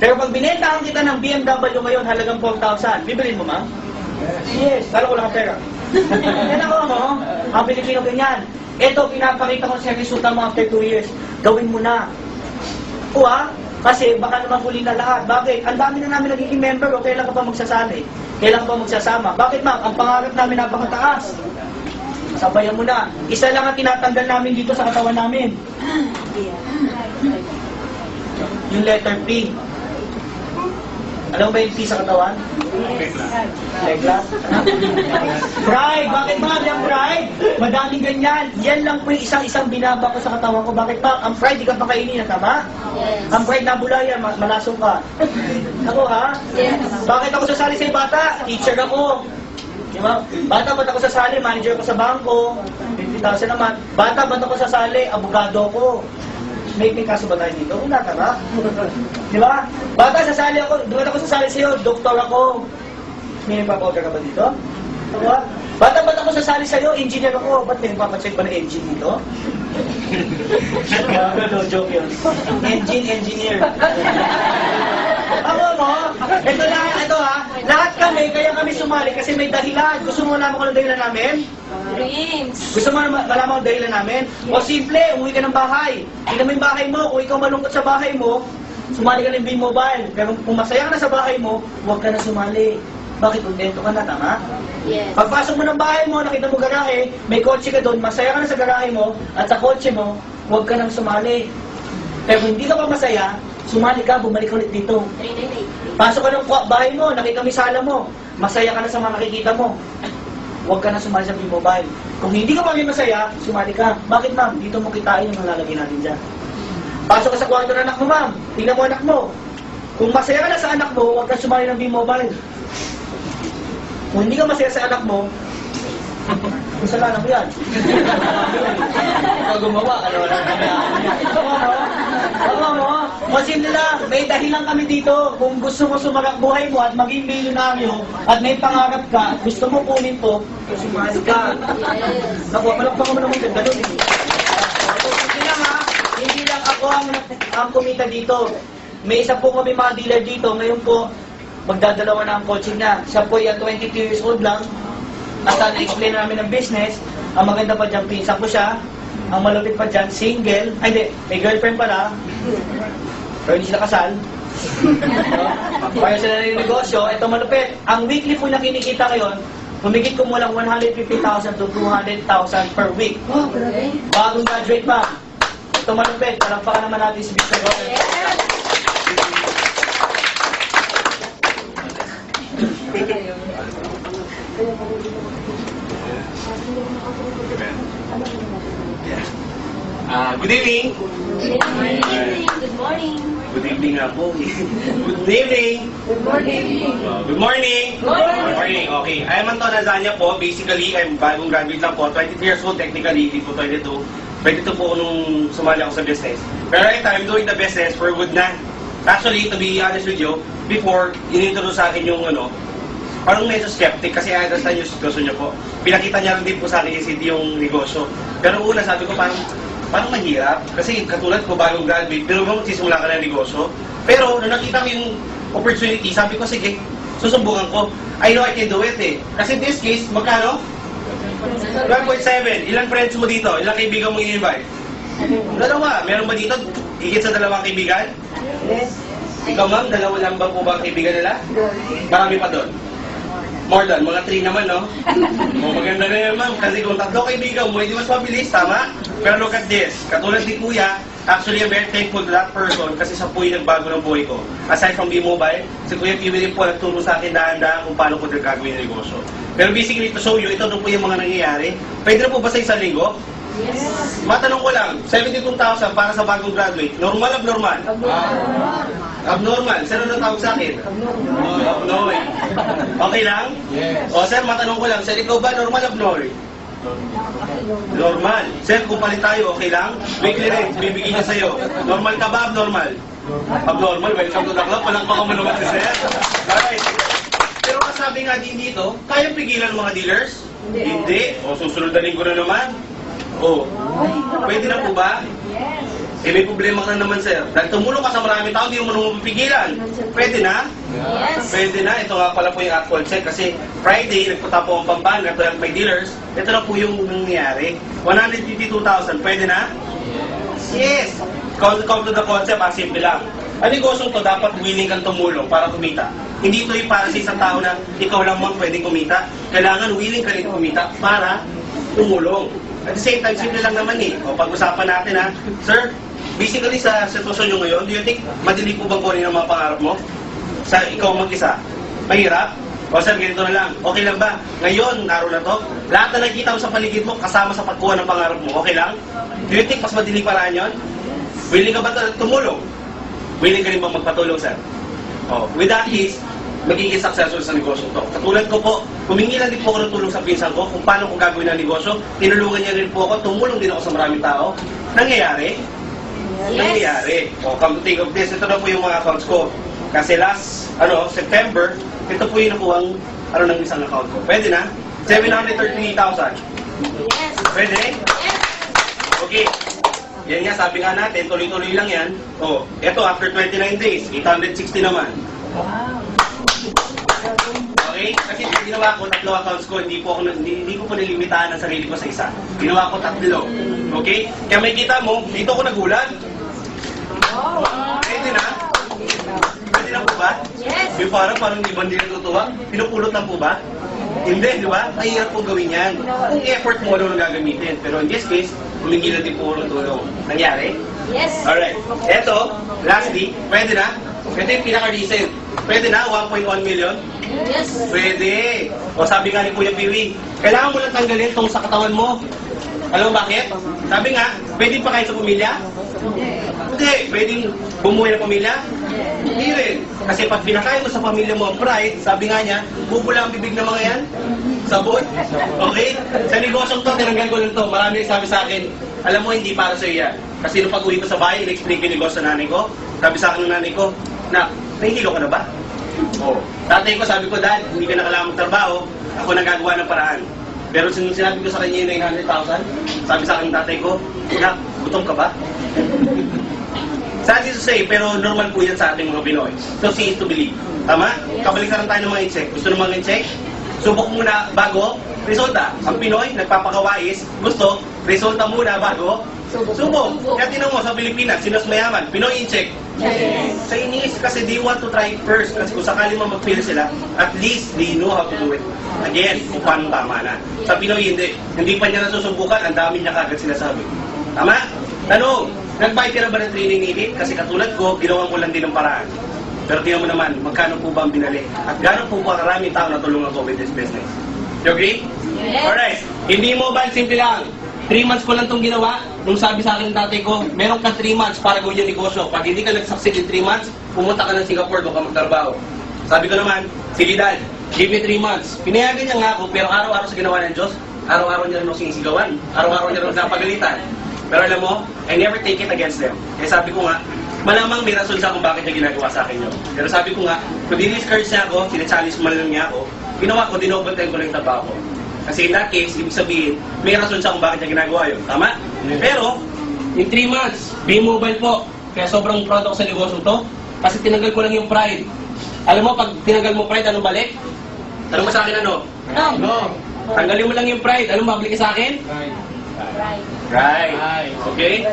Pero pag binentahan kita ng BMW ngayon, halagang 4,000, bibilin mo, ma'am? Yes, lalo ko lang ang pera. Yan ako, no? Ang Pilipino ganyan. Ito, pinapakita ko sa resulta mo after 2 years. Gawin mo na. O kasi baka naman huli na lahat. Bakit? Ang dami na namin nagiging member o kailan ka pa magsasali? Kailan ka pa magsasama? Bakit, ma'am? Ang pangarap namin napakataas. Sabayan mo na. Isa lang ang tinatanggal namin dito sa katawan namin. Yung letter P. Alam mo ba yung P sa katawan? Leglas. Pride! Bakit ba yung pride? Madaming ganyan. Yan lang po yung isang-isang binaba ko sa katawan ko. Bakit ba? Ang pride, di ka pakainin na tama? Yes. Ang pride na bulayan, malasong ka. Ako ha? Yes. Bakit ako sasali sa bata? Teacher ako. Diba? Bata, ba't ako sasali? Manager ko sa bangko. 50,000 naman. Bata, ba't ako sasali? Abogado ko. May kaso ba tayo dito? Wala, tara. Di ba? Bata, sasali ako. Doon ako sasali sa'yo. Doktor ako. May nagpapauta ka ba dito? Diba? Bata, ba't ako sasali sa'yo? Engineer ako. Ba't may nagpapacheck ba na engine dito? No, joke yun. Engineer. Ako mo, ito ha. Lahat kami, kaya kami sumali kasi may dahilan. Gusto mo malaman ko ng dahilan namin? Dreams. Gusto mo malaman ang dahilan namin? O simple, umuwi ka ng bahay. Tingnan mo yung bahay mo. Kung ikaw malungkot sa bahay mo, sumali ka ng B-Mobile. Pero kung masaya ka na sa bahay mo, huwag ka na sumali. Bakit? Kontento ka na, tama? Yes. Pagpasok mo ng bahay mo, nakita mo garahe, may kotse ka doon, masaya ka na sa garahe mo, at sa kotse mo, huwag ka nang sumali. Pero kung hindi ka pa masaya, sumali ka, bumalik ulit dito. Pasok ka ng bahay mo, nakita mo yung sala mo, masaya ka na sa mga nakikita mo. Huwag ka na sumali sa B-Mobile. Kung hindi ka pa masaya, sumali ka. Bakit, ma'am? Dito mo kitain yung nalalagay natin dyan. Pasok ka sa kwarto ng anak mo, ma'am. Tingnan mo anak mo. Kung masaya ka na sa anak mo, huwag ka sumali ng B-Mobile. Kung hindi ka masaya sa anak mo, kasalanan mo yan. Ikaw gumawa, Ako mo, masimple lang, may dahilan kami dito. Kung gusto mo sumarap buhay mo at maging milyonaryo at may pangarap ka, gusto mo kunin to, sumali ka. Nakuha, palakpakan mo naman yung ganun. Hindi lang hindi lang ako ang kumita dito. May isa po kami mga dealer dito. Ngayon po, magdadalawa na ang coaching niya. Siya po ay 22 years old lang. At na-explain namin ng business. Ang maganda pa dyan, pinsan ko siya. Ang malupit pa dyan, single. Ay, hindi. May girlfriend pala. Pero hindi sila kasal. Kaya sila na yung negosyo. Ito malupit. Ang weekly po na kinikita ngayon, humigit ko mo lang 150,000 to 200,000 per week. Bagong graduate pa. Ito malupit. Palakpakan naman natin si Victor. Good evening. Good morning. Good morning. Good evening nga po. Good evening. Good morning. Good morning. Good morning. Okay. I am Anton Azania po. Basically, I'm bagong graduate lang po. 23 years old technically. Hindi po 22. 22 po nung sumali ako sa business. Pero right now, I'm doing the business for good na. Actually, to be honest with you, before, inintroduce sa akin yung parang medyo skeptic kasi I understand yung sitwasyon niyo po. Pinakita niya rin din po sa akin yung negosyo. Pero una, sabi ko parang mahirap. Kasi katulad ko, bagong graduate, pero magsisimula ka ng negosyo. Pero nung nakita ko yung opportunity, sabi ko, sige, susubukan ko. I know I can do it eh. Kasi in this case, magkano? 1.7. Ilang friends mo dito? Ilang kaibigan mo i-invite? Dalawa. Meron ba dito? Higit sa dalawang kaibigan? Yes. Ikaw ma'am, dalawa lang ba po ba kaibigan nila? Marami pa doon. More than, mga 3 naman, no? Maganda na yan, ma'am. Kasi kung 3 kaibigan mo, hindi mas mabilis, tama? Pero look at this. Katulad ni Kuya, actually, I'm very thankful to that person kasi siya po yung nagbago ng buhay ko. Aside from B-Mobile, si Kuya Kiwi rin po nagturo sa akin dahan-dahan kung paano ko gagawin yung negosyo. Pero basically, to show you, ito po yung mga nangyayari. Pwede na po ba sa isang linggo? Yes. Matanong ko lang, 72,000 para sa bagong graduate. Normal, abnormal? Abnormal. Sino na tawag sa akin? Abnormal. Okay lang? Yes. O sir, matanong ko lang, sir, ikaw ba normal, abnormal? Normal. Sir, kung palit tayo, okay lang? Weekly rate, bibigyan niya sa'yo. Normal ka ba, abnormal? Abnormal. Welcome to the club. Palakpakan mo naman si sir. Alright. Pero kasabi nga din dito, kayang pigilan ng mga dealers? Hindi. O susunod na linggo na naman. O, pwede na po ba? Yes. Eh, may problema ka na naman, sir. Dahil tumulong ka sa maraming tao, hindi mo naman mapipigilan. Pwede na? Yes. Pwede na. Ito nga pala po yung actual check. Kasi Friday, nagpunta po ang Pampanga to help my dealers. Ito na po yung nangyari. 152,000. Pwede na? Yes. Come to the concept, simple lang. Ang negosyong to, dapat willing kang tumulong para kumita. Hindi ito yung para sa isang tao na ikaw lang mang pwedeng kumita. Kailangan willing ka rin kumita para tumulong. At the same time, simple lang naman eh. O pag-usapan natin ha, sir, basically sa sitwasyon nyo ngayon, do you think madali po bang kunin ang mga pangarap mo? Sa ikaw mag-isa? Mahirap? O sir, ganito na lang. Okay lang ba? Ngayon, araw na to, lahat na nakikita mo sa paligid mo, kasama sa pagkuha ng pangarap mo, okay lang? Do you think mas madali paraan yun? Willing ka ba tumulong? Willing ka rin bang magpatulong, sir? Oh, with that is, magiging successful sa negosyo to. Katulad ko po, humingi lang din po ako ng tulong sa pinsan ko kung paano ko gagawin ang negosyo. Tinulungan niya rin po ako, tumulong din ako sa maraming tao. Nangyayari? Nangyayari. O, come to think of this, ito na po yung mga accounts ko. Kasi last, September, ito po yung nakuhang, ng isang account ko. Pwede na? 733,000. Yes. Pwede? Yes. Okay. Yan nga, sabi nga natin, tuloy-tuloy lang yan. O, ito, after 29 days, 860 naman. Okay? Kasi ginawa ko, 3 accounts ko, hindi ko po nilimitahan ang sarili ko sa isa. Ginawa ko 3. Okay? Kaya may kita mo, dito ko nagulat. Pwede na? Pwede na po ba? Yes. Yung parang di ba hindi natutuwa? Pinupulot lang po ba? Hindi, di ba? Mahirap pong gawin yan. Kung effort mo, ano gagamitin. Pero in this case, humingi lang din po ng tulong. Nangyari? Yes. Alright. Eto, lastly, pwede na? Ito yung pinaka-recent. Pwede na? 1.1 million? Yes. Pwede. O sabi nga ni Kuya Piwi, kailangan mo lang tanggalin itong sa katawan mo. Alam mo bakit? Sabi nga, pwede pa kayo sa pamilya? Hindi. Pwedeng bumuhay ng pamilya? Hindi rin. Kasi pag pinakain mo sa pamilya mo ang pride, sabi nga niya, bubula ang bibig ng mga yan? Sabon? Okay? Sa negosyong to, tinanggal ko lang to. Marami sabi sa akin, alam mo, hindi para sa iya. Kasi nung pag-uwi ko sa bahay, in-explain ko yung negosyo sa nanay ko. Sabi sa akin ng nanay ko, nahihilo ka na ba? Oo. Tatay ko, sabi ko, Dad, hindi ka na kailangan magtrabaho. Ako nagagawa ng paraan. Pero sinabi ko sa kanya yung 900,000, sabi sa akin ng tatay ko, gutom ka ba? Sad to say, pero normal po yan sa ating mga Pinoy. So, see is to believe. Tama? Kabaliktaran tayo ng mga in-check. Gusto ng mga in-check? Subok muna bago resulta. Ang Pinoy, nagpapakawais, gusto, resulta muna bago subok. Kaya tinan mo sa Pilipinas, sino mas mayaman? Pinoy in-check. Yes. Sa Chinese, kasi they want to try first. Kasi kung sakali mo mag-fail sila, at least they know how to do it. Again, kung paano tama na. Sa Pinoy, hindi. Hindi pa niya nasusubukan, ang dami niya kagad sinasabi. Tama? Tanong, nag-buy ka na ba ng training ni Kasi katulad ko, ginawan ko lang din ng paraan. Pero tingnan mo naman, magkano po ba ang binali? At gano'n po ba karaming tao na tulungan ko with this business? You agree? Yes. Alright. Hindi mobile, simple lang. 3 months ko lang itong ginawa. Nung sabi sa akin ng tatay ko, meron ka 3 months para gawin yung negosyo. Pag hindi ka nag-succeed in 3 months, pumunta ka ng Singapore, doon ka magtrabaho. Sabi ko naman, sige Dad, give me 3 months. Pinayagan niya nga ako, pero araw-araw sa ginawa ng Diyos, araw-araw niya rin ako sinisigawan. Araw-araw niya rin ako napagalitan. Pero alam mo, I never take it against them. Kaya sabi ko nga, malamang may rason siya kung bakit niya ginagawa sa akin yun. Pero sabi ko nga, kung diniscourage niya ako, sinachallenge man lang niya ako, ginawa ko, dinobaltay ko lang yung trabaho ko. Kasi in that case, ibig sabihin, may rason siya kung bakit niya ginagawa yun. Tama? Pero, in 3 months, B-Mobile po. Kaya sobrang proud ako sa negosyo to. Kasi tinanggal ko lang yung pride. Alam mo, pag tinanggal mo pride, anong balik? Tanong mo sa akin ano? No. Tanggalin mo lang yung pride. Anong babalik sa akin? Right. Okay?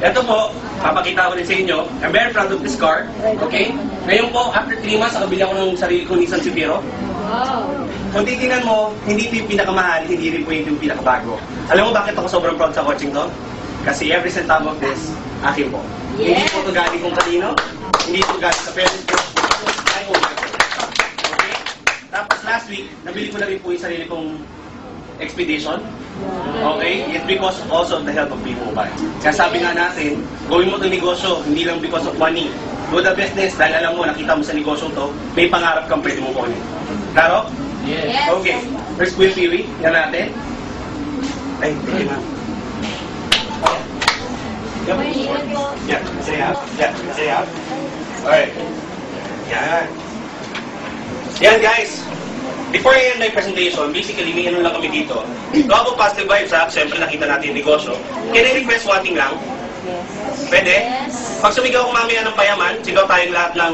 Ito po, papakita ko rin sa inyo. I'm very proud of this car. Okay? Ngayon po, after 3 months, nakabili ako ng sarili ko Nissan Sipiro. Wow. Kung titingnan mo, hindi ito yung pinakamahal, hindi rin po yung pinakabago. Alam mo bakit ako sobrang proud sa coaching to? Kasi every centavo of this, akin po. Yes. Hindi po ito galing kung kanino, hindi ito galing sa parents ko. Ay, okay? Tapos last week, nabili ko na rin po yung sarili kong Expedition. Okay? It's because also of the help of B-Mobile. Kaya sabi nga natin, gawin mo itong negosyo, hindi lang because of money. Do the business dahil alam mo, nakita mo sa negosyo to, may pangarap kang pwede mo kunin. Klaro? Yes. Okay. First Kuya Piwi, yan natin. Ay, thank you ma'am. Yep. Yeah, say up. Yeah, say up. Alright. Yan. Yan guys. Before I end my presentation, basically, may ano lang kami dito. Bago positive vibes ha, siyempre nakita natin yung negosyo. Can I request one thing lang? Yes. Pwede? Yes. Pag sumigaw ko mamaya ng payaman, sigaw tayong lahat ng